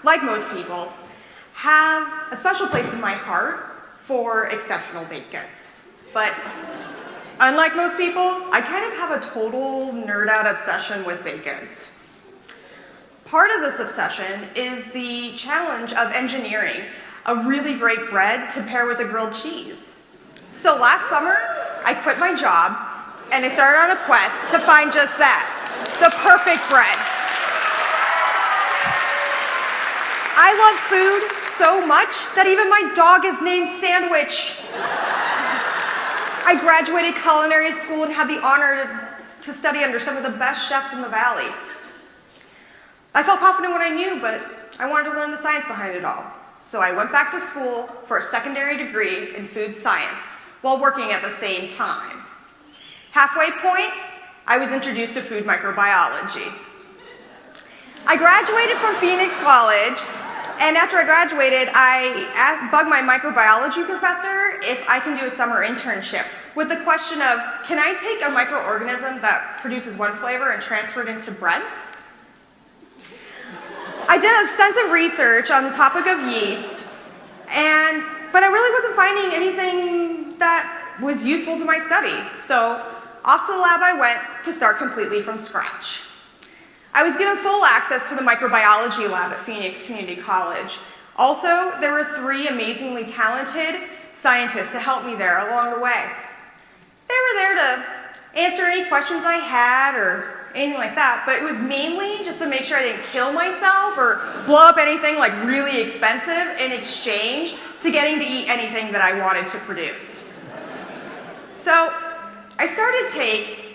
Like most people, have a special place in my heart for exceptional baked goods. But unlike most people, I kind of have a total nerd out obsession with baked goods. Part of this obsession is the challenge of engineering a really great bread to pair with a grilled cheese. So last summer, I quit my job and I started on a quest to find just that, the perfect bread. I love food so much that even my dog is named Sandwich. I graduated culinary school and had the honor to study under some of the best chefs in the valley. I felt confident in what I knew, but I wanted to learn the science behind it all. So I went back to school for a secondary degree in food science while working at the same time. Halfway point, I was introduced to food microbiology. I graduated from Phoenix College. And after I graduated, I bugged my microbiology professor if I can do a summer internship with the question of, can I take a microorganism that produces one flavor and transfer it into bread? I did extensive research on the topic of yeast, but I really wasn't finding anything that was useful to my study. So off to the lab I went to start completely from scratch. I was given full access to the microbiology lab at Phoenix Community College. Also, there were 3 amazingly talented scientists to help me there along the way. They were there to answer any questions I had or anything like that, but it was mainly just to make sure I didn't kill myself or blow up anything like really expensive in exchange to getting to eat anything that I wanted to produce. So I started to take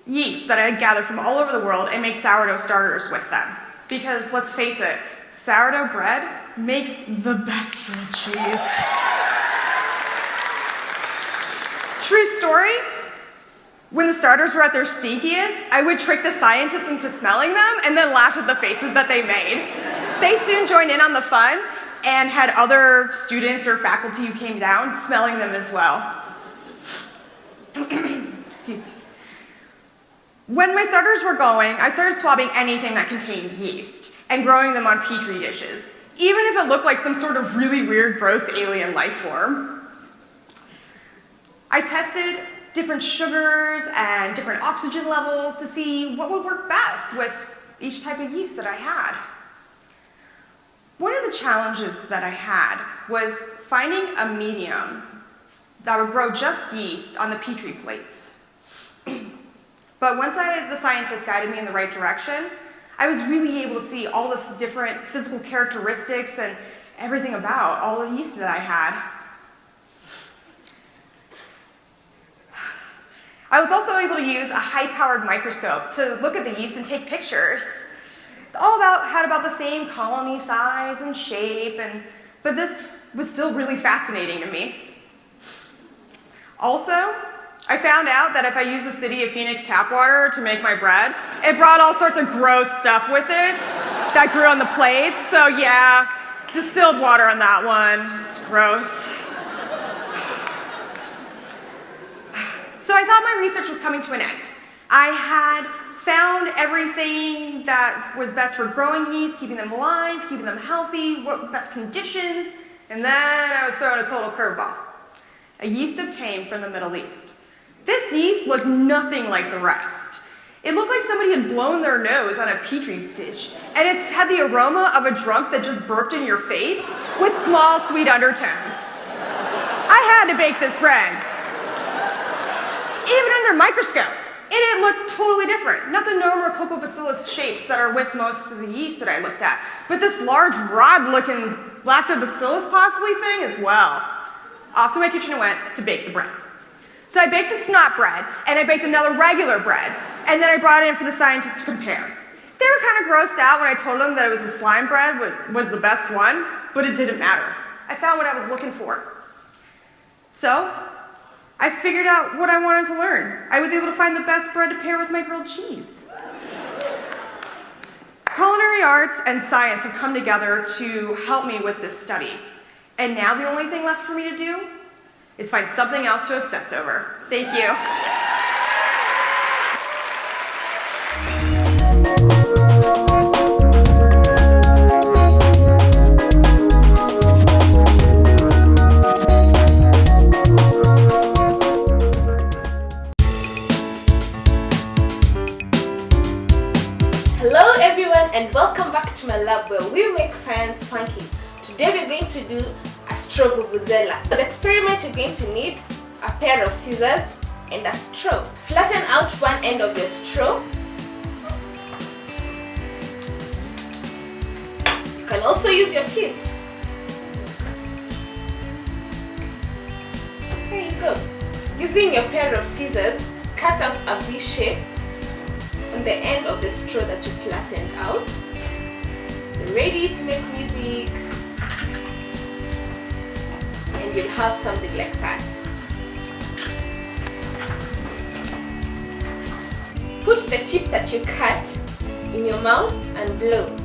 yeast that I had gathered from all over the world and make sourdough starters with them. Because let's face it, sourdough bread makes the best grilled cheese. True story, when the starters were at their stinkiest, I would trick the scientists into smelling them and then laugh at the faces that they made. They soon joined in on the fun and had other students or faculty who came down smelling them as well. Excuse me. When my starters were going, I started swabbing anything that contained yeast and growing them on petri dishes, even if it looked like some sort of really weird, gross alien life form. I tested different sugars and different oxygen levels to see what would work best with each type of yeast that I had. One of the challenges that I had was finding a medium that would grow just yeast on the petri plates. But once the scientists guided me in the right direction, I was really able to see all the different physical characteristics and everything about all the yeast that I had. I was also able to use a high-powered microscope to look at the yeast and take pictures. All had about the same colony size and shape, but this was still really fascinating to me. Also, I found out that if I used the City of Phoenix tap water to make my bread, it brought all sorts of gross stuff with it that grew on the plates. So yeah, distilled water on that one. It's gross. So I thought my research was coming to an end. I had found everything that was best for growing yeast, keeping them alive, keeping them healthy, what best conditions, and then I was thrown a total curveball. A yeast obtained from the Middle East. This yeast looked nothing like the rest. It looked like somebody had blown their nose on a petri dish, and it had the aroma of a drunk that just burped in your face with small, sweet undertones. I had to bake this bread. Even under a microscope, it looked totally different. Not the normal cocobacillus shapes that are with most of the yeast that I looked at, but this large rod-looking lactobacillus possibly thing as well. Off to my kitchen I went to bake the bread. So I baked the snot bread, and I baked another regular bread, and then I brought it in for the scientists to compare. They were kind of grossed out when I told them that it was the slime bread was the best one, but it didn't matter. I found what I was looking for. So, I figured out what I wanted to learn. I was able to find the best bread to pair with my grilled cheese. Culinary arts and science have come together to help me with this study. And now the only thing left for me to do is find something else to obsess over. Thank you. Hello everyone and welcome back to my lab where we make science funky. Today we're going to do a straw vuvuzela. For the experiment you're going to need a pair of scissors and a straw. Flatten out one end of your straw. You can also use your teeth. Here you go. Using your pair of scissors, cut out a V shape on the end of the straw that you flattened out. You're ready to make music, and you'll have something like that. Put the tip that you cut in your mouth and blow.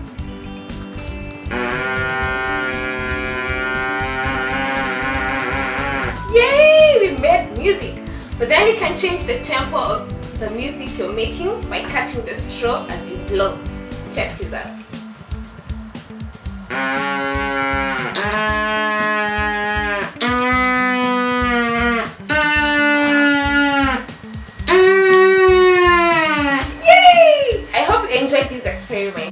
Yay! We made music! But then you can change the tempo of the music you're making by cutting the straw as you blow. Check this out. Yay! I hope you enjoyed this experiment.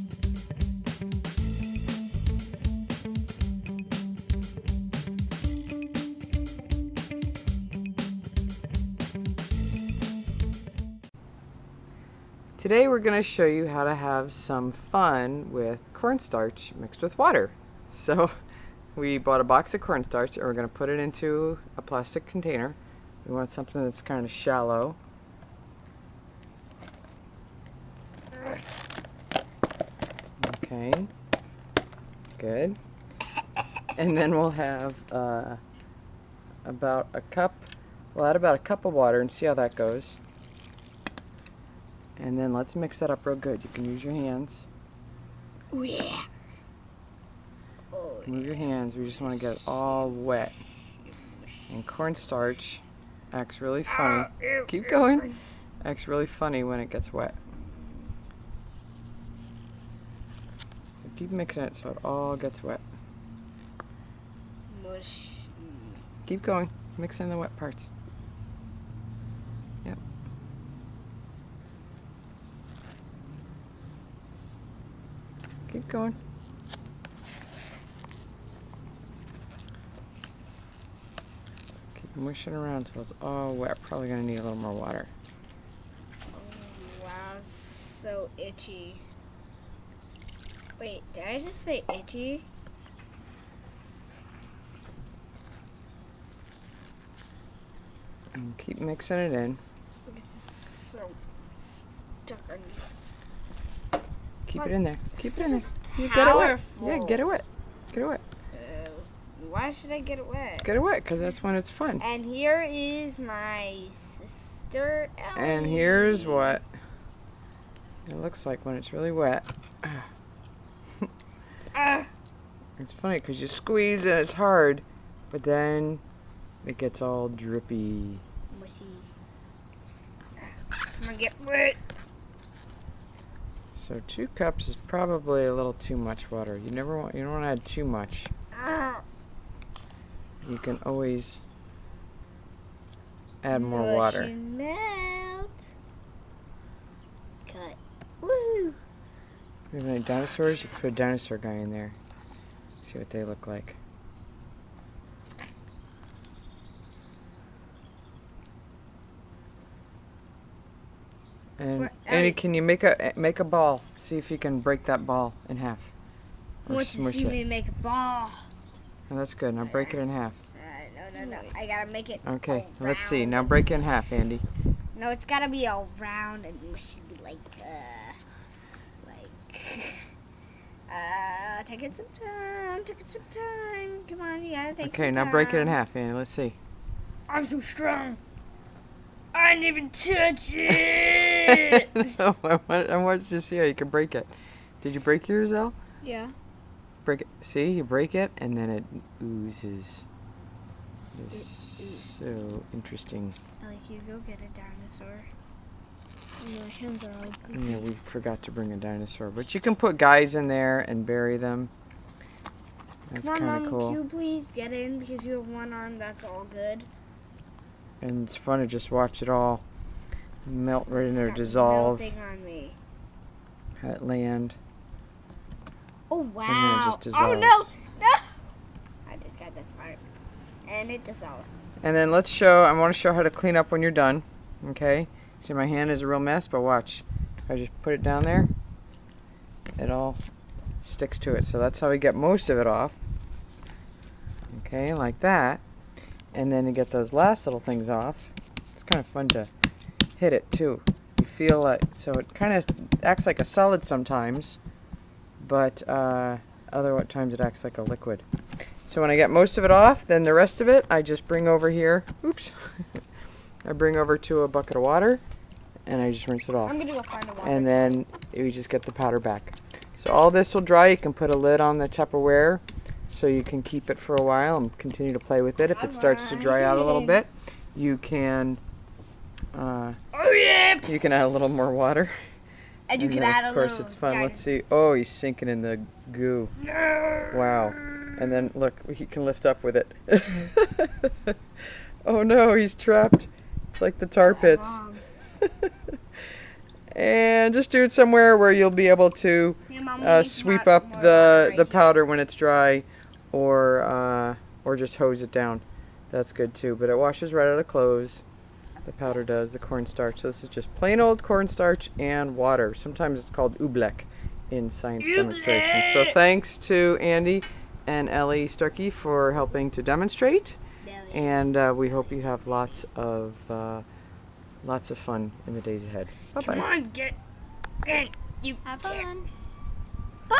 Today we're going to show you how to have some fun with cornstarch mixed with water. So we bought a box of cornstarch and we're going to put it into a plastic container. We want something that's kind of shallow. Okay, good. And then we'll have about a cup, we'll add about a cup of water and see how that goes. And then let's mix that up real good. You can use your hands. Oh yeah. Move your hands. We just want to get it all wet. And cornstarch acts really funny. Keep going. Acts really funny when it gets wet. So keep mixing it so it all gets wet. Mush. Keep going. Mix in the wet parts. Yep. Keep going. Keep mushing around until it's all wet. Probably going to need a little more water. Oh, wow, it's so itchy. Wait, did I just say itchy? And keep mixing it in. Look, it's so stuck on me. Keep it in there. Keep it in there. This You is get it wet. powerful. Yeah, get it wet. Get it wet. Why should I get it wet? Get it wet, because that's when it's fun. And here is my sister Ellie. And here's what it looks like when it's really wet. It's funny because you squeeze and it's hard, but then it gets all drippy. Mushy. I'm gonna get wet. So 2 cups is probably a little too much water. You don't want to add too much. You can always add more water. Mushy melt. Cut. Woo! If you have any dinosaurs, you can put a dinosaur guy in there. See what they look like. And Andy, can you make a ball? See if you can break that ball in half. Who wants to see me make a ball? Oh, that's good. Now break it in half. No. I gotta make it. Okay, all let's see. round. Now break it in half, Andy. No, it's gotta be all round and mushy, like Take it some time. Take it some time. Come on, you gotta take some time. Okay, now break it in half, Annie. Let's see. I'm so strong. I didn't even touch it. No, I want you to see how you can break it. Did you break yours, Elle? Yeah. Break it. See, you break it, and then it oozes. It's so interesting. Like, you go get a dinosaur. My hands are all goopy. Yeah, we forgot to bring a dinosaur, but you can put guys in there and bury them. That's Come on, kind Mom, of cool. can you please get in because you have one arm that's all good? And it's fun to just watch it all melt right in there, Stop dissolve melting on me. at land. Oh, wow. just Oh, no. dissolves. No. I just got this part. And it dissolves. And then I want to show how to clean up when you're done. Okay? See, my hand is a real mess, but watch. If I just put it down there, it all sticks to it. So that's how we get most of it off. Okay, like that. And then to get those last little things off, it's kind of fun to hit it too. You feel like, so it kind of acts like a solid sometimes, but other times it acts like a liquid. So when I get most of it off, then the rest of it I just bring over here. Oops. I bring over to a bucket of water, and I just rinse it off. I'm going to go find a water. And then you just get the powder back. So all this will dry. You can put a lid on the Tupperware so you can keep it for a while and continue to play with it. If it starts to dry out a little bit, you can you can add a little more water. And you can then, add a of course, little it's fun. Let's see. Oh, he's sinking in the goo. Wow. And then look, he can lift up with it. Oh no, he's trapped. It's like the tar pits. And just do it somewhere where you'll be able to sweep up the powder when it's dry, or just hose it down. That's good too. But it washes right out of clothes. The powder does, the cornstarch. So this is just plain old cornstarch and water. Sometimes it's called oobleck in science demonstrations. So thanks to Andy and Ellie Starkey for helping to demonstrate. And we hope you have lots of fun in the days ahead. Bye bye. Come on, get in. You Have fun. Bye.